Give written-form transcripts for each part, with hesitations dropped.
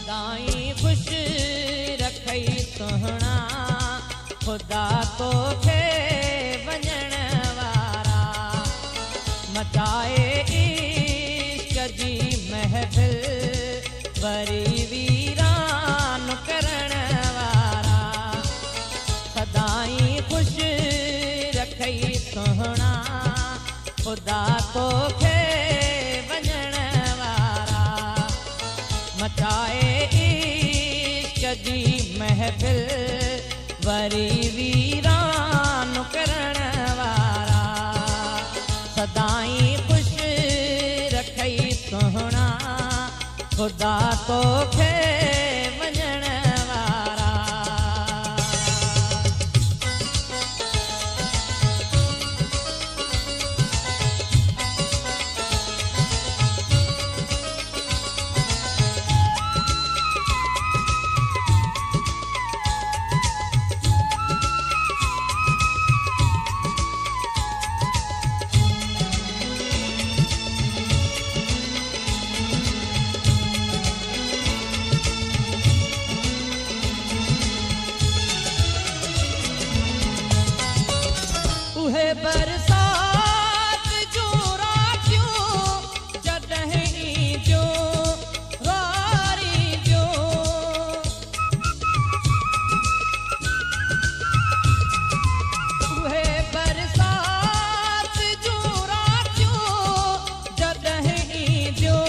सदाई खुश रखई सोहना खुदा तोखे वञण वारा मचाए इश्क जी महफिल वरी वीरान करण वारा सदाई खुश रखई सोहना खुदा तोखे वञण वारा मचाए इश्क जी महफिल वरी वीरान करण वारा सदाई खुश रखई सोहना खुदा तोखे वञण वारा बरसात जो राखियों जॾहिं जो वारी जो उहे बरसात जो राखियों जॾहिं जो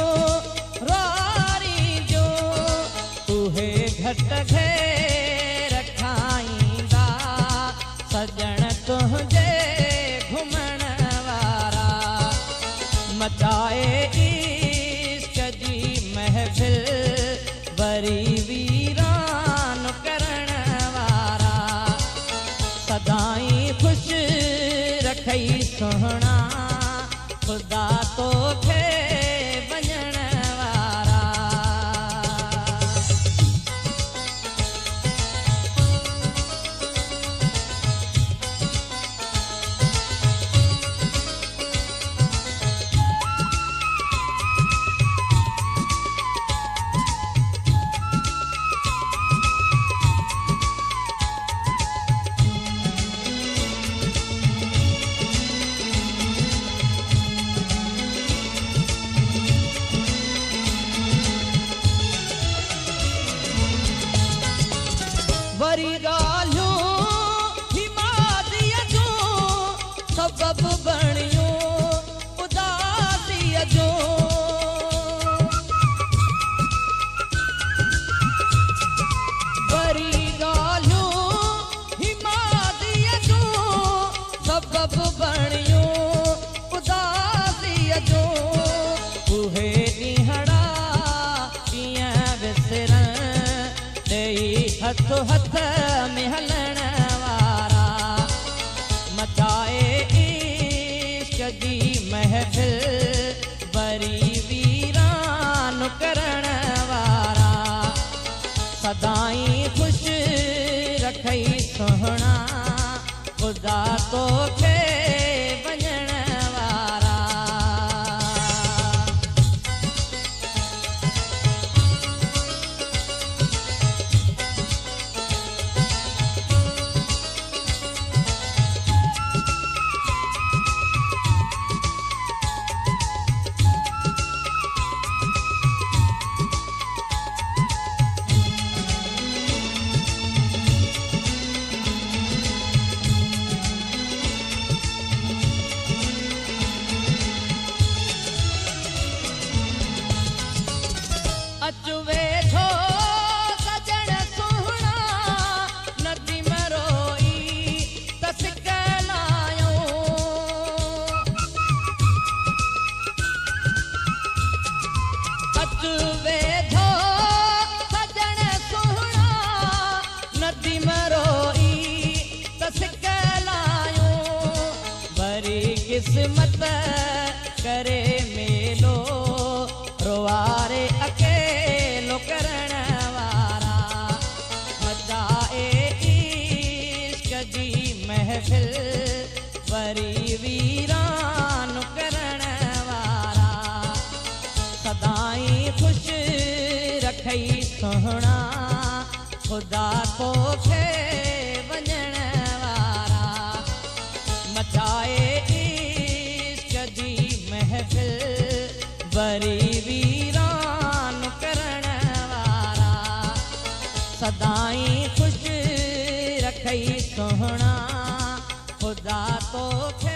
वारी जो उहे घट घेर खाईंदा सजण तुंहिंजे मचाए इश्क जी महफिल वरी वीरान करण वारा सदाई खुश रखई सोहना खुदा तोखे वञण वारा वरी ॻाल्हियूं हिमादीअ जो सबबु बणियो उदासीअ जो वरी ॻाल्हियूं हिमादीअ जो सबबु बणियो उदासीअ जो उहे ॾींहड़ा कीअं विसरण ॾेई हथो हथ में हलण वारा मचाए इश्क जी महफिल वरी वीरान करण वारा सदाई खुश रखई सोहना खुदा तोखे वञण वारा अच वेठो सजण सोहना नदी मरोई त सिकलायो अच वेठो सजण सोहना नदी मरोई त सिकलायो वरी किस्मत करे मेलो रोवारे अकेलो करण वारा मचाए इश्क जी महफिल वरी वीरान करण वारा सदाई खुश रखई रखई सोहणा खुदा को खे वञण वारा मचाए इश्क दी महफ़िल वरी वीरान करण वारा सदाई खुश रखई सोहणा खुदा तो खे